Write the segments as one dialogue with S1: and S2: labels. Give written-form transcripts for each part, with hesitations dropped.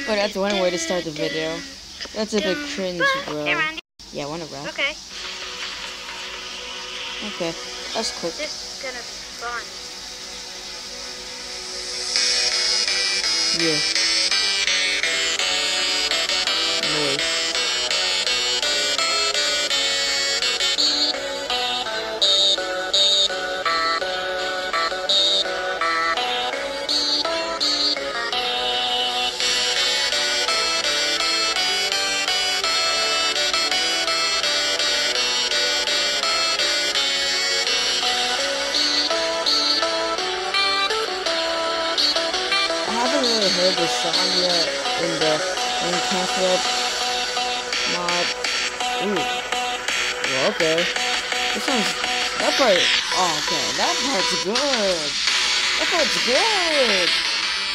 S1: But that's one way to start the video. That's a bit cringe, bro. Yeah, wanna rap?
S2: Okay.
S1: Okay, that's quick.
S2: This is gonna be fun.
S1: Yeah. Noise. I haven't really heard this song yet in the Cancel mod. Ooh. Well, okay. This one's that part. Oh, okay, that part's good. That part's good.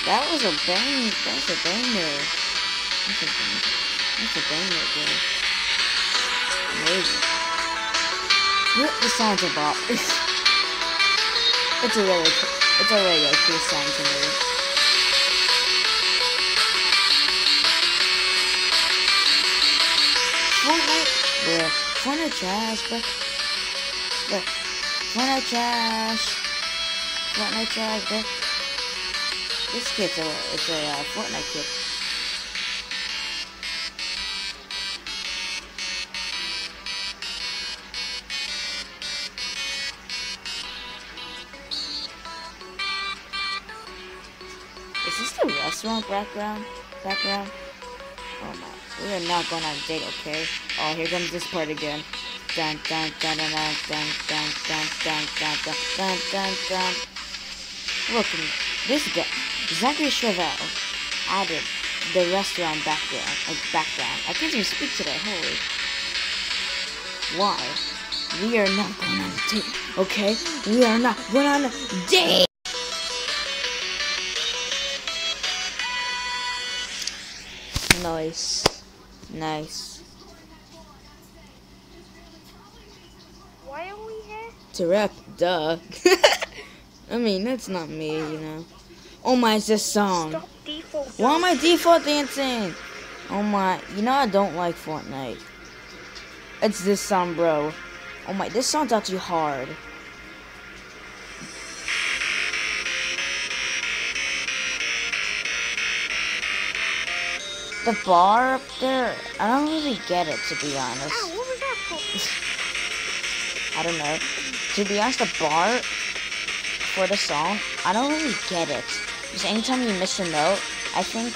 S1: That was a bang. That's a banger. That's a banger. That's a banger, bro. Amazing. Yeah, the song's a bop. It's a really cool song to me. Fortnite, bruh. Fortnite trash, bruh. Fortnite trash. Fortnite trash, bruh. This kid's it's a Fortnite kid. Is this the restaurant background? Oh my. We are not going on a date, okay? Oh, here comes this part again. Dun dun dun dun dun dun dun dun dun dun dun dun dun. Welcome. This guy, Zachary shrivell, added the restaurant background. I can't even speak today. Holy. Why? We are not going on a date, okay? We are not going on a date. Nice.
S2: Why are we here?
S1: To rap, duh. I mean, that's not me, you know. Oh my, it's this song.
S2: Stop default.
S1: Why am I default dancing? Oh my, you know I don't like Fortnite. It's this song, bro. Oh my, this song's actually hard. The bar up there, I don't really get it, to be honest.
S2: Ow, what was that for?
S1: I don't know. To be honest, the bar for the song, I don't really get it. Because anytime you miss a note, I think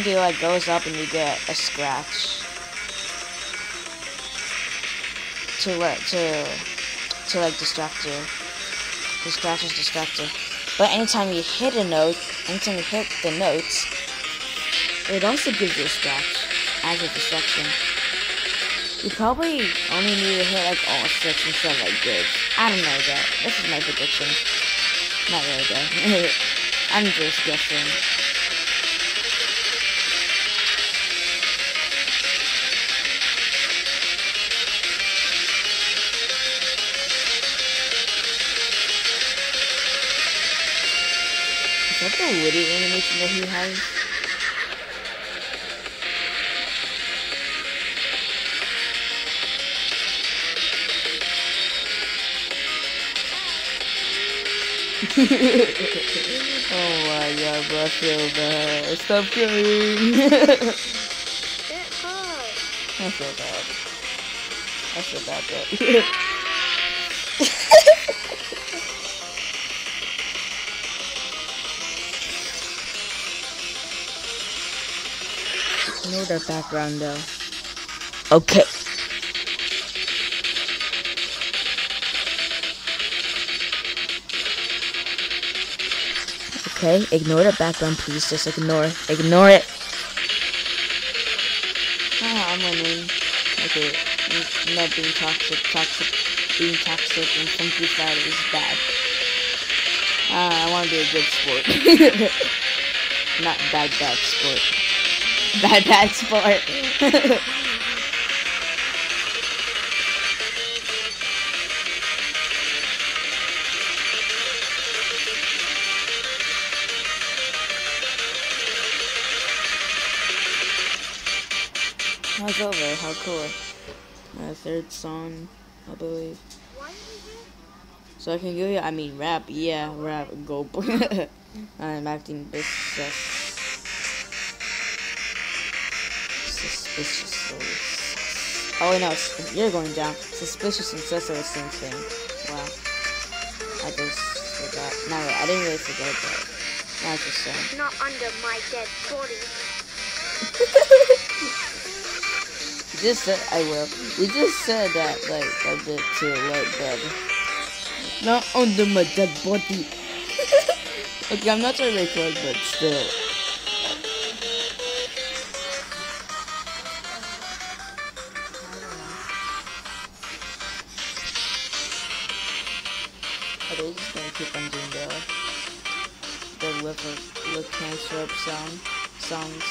S1: it like goes up and you get a scratch. To like distract you. The scratches distract you. But anytime you hit a note, anytime you hit the notes, it also gives you a scratch as a distraction. You probably only need to hit like all 6 instead of like this. I don't know though. This is my prediction. Not really though. I'm just guessing. Is that the Woody animation that he has? Oh my god, bro, I feel bad. Stop crying.
S2: It hurt.
S1: I feel bad. Bro. Ignore that background though. Okay. Okay, ignore the background, please. Just ignore it. Ah, I'm winning. Okay, not being toxic. Being toxic and funky Friday is bad. I want to be a good sport. Not bad sport. Bad sport. it's over. How cool. Third song, I believe.
S2: Why are we here?
S1: So I can give you, I mean, rap. Yeah, rap. Go. I'm acting suspiciously. Oh, wait, no. You're going down. Suspicious and sus are the same thing. Wow. I just forgot. No, wait, I didn't really forget that. Now it's just saying.
S2: Not under my dead body.
S1: You just said, I will. You just said that, like, a bit too late, but not under my dead body. Okay, I'm not trying to record, but still. Are they just gonna keep on doing the liver cancer songs?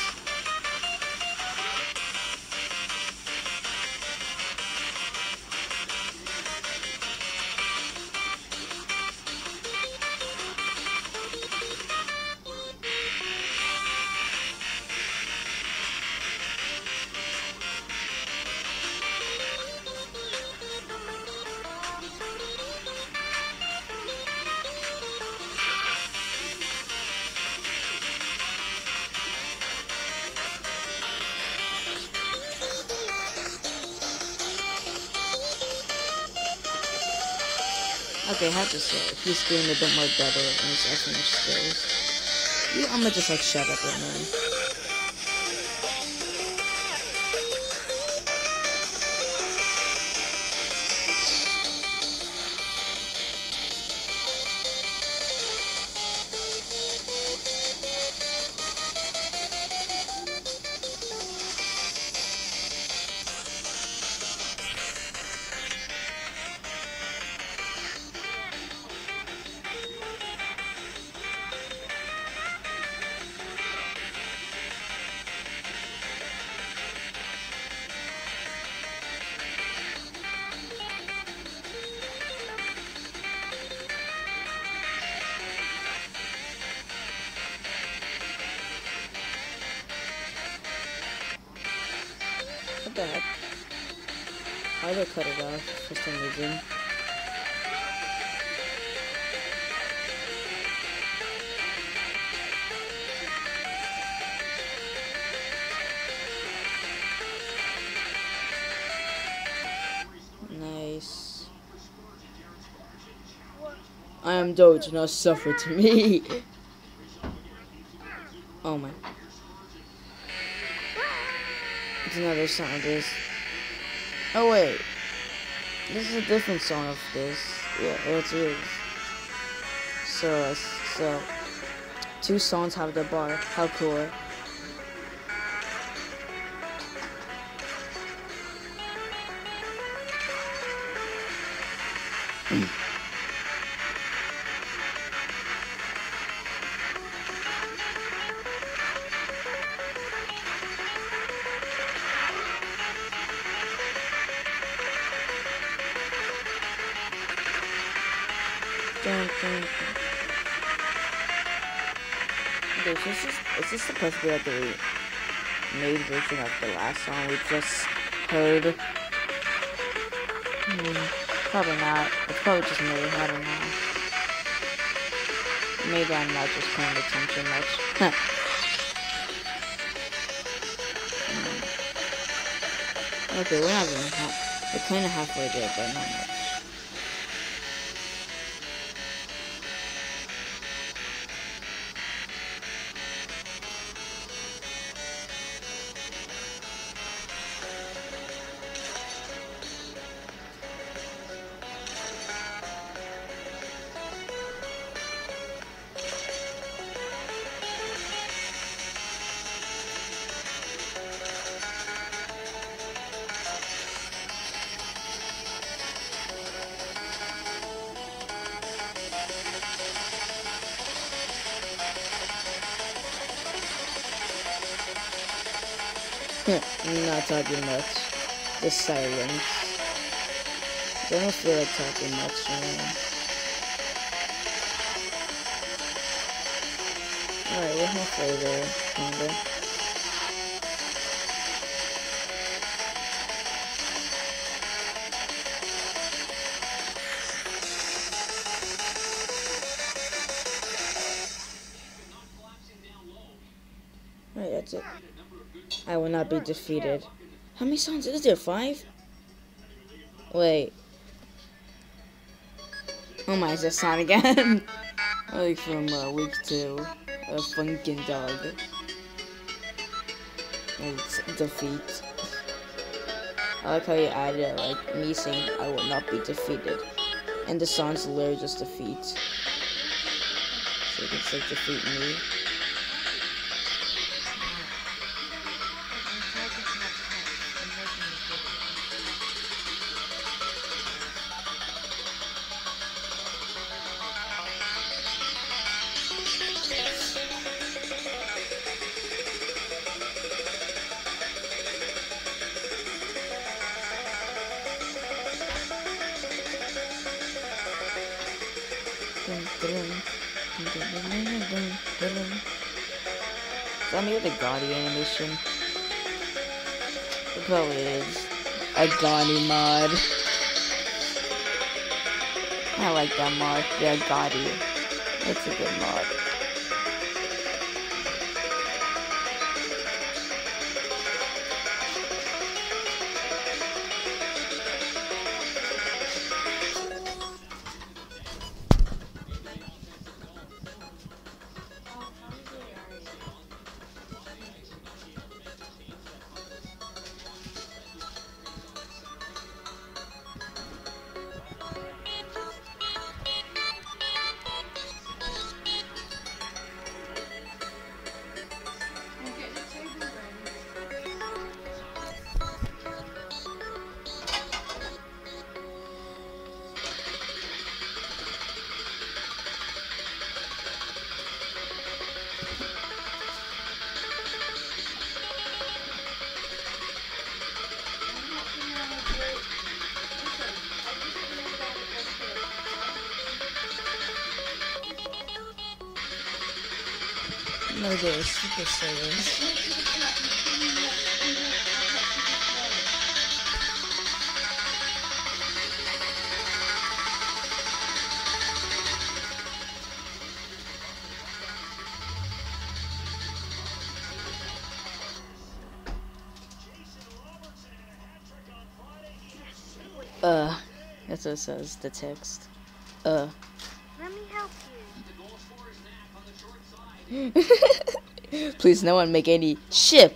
S1: Okay, I have to say, he's doing a bit more better in his ethnic skills. I'ma just like shut up right now. What the heck? Why did I cut it off for some reason? Nice. I am Doge, now suffer to me. Oh my. It's another song of this. Oh wait. This is a different song of this. Yeah, it is. So, two songs have the bar. How cool. Okay, so is this supposed to be like the made version of the last song we just heard? Probably not. It's probably just me. I don't know. Maybe I'm not just paying attention much. Okay, we're not even we're kind of halfway there, but not much. Not talking much. Just silence. I don't feel like talking much anymore. Alright, we're halfway there, kinda. That's it. I will not be defeated. How many songs is there? 5? Wait. Oh my, is that song again? Like from week 2. A funkin dog. It's defeat. I like how you added like me saying I will not be defeated. And the song's literally just defeat. So you can say defeat me. Is that maybe the Gaudi animation? It probably is. A Gaudi mod. I like that mod. Yeah, Gaudi. That's a good mod. No, they're super serious. That's what it says, the text.
S2: Let me help you.
S1: Please, no one make any ship.